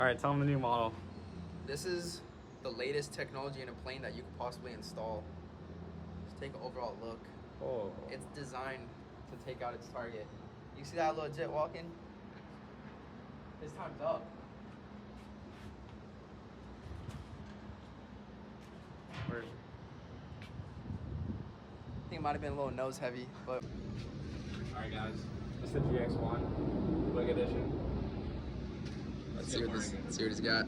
All right, tell them the new model. This is the latest technology in a plane that you could possibly install. Just take an overall look. Oh. It's designed to take out its target. You see that little jet walking? His time's up. Where's... I think it might have been a little nose heavy, but. All right, guys. This is the GX1, Big Edition. Let's see what he's got.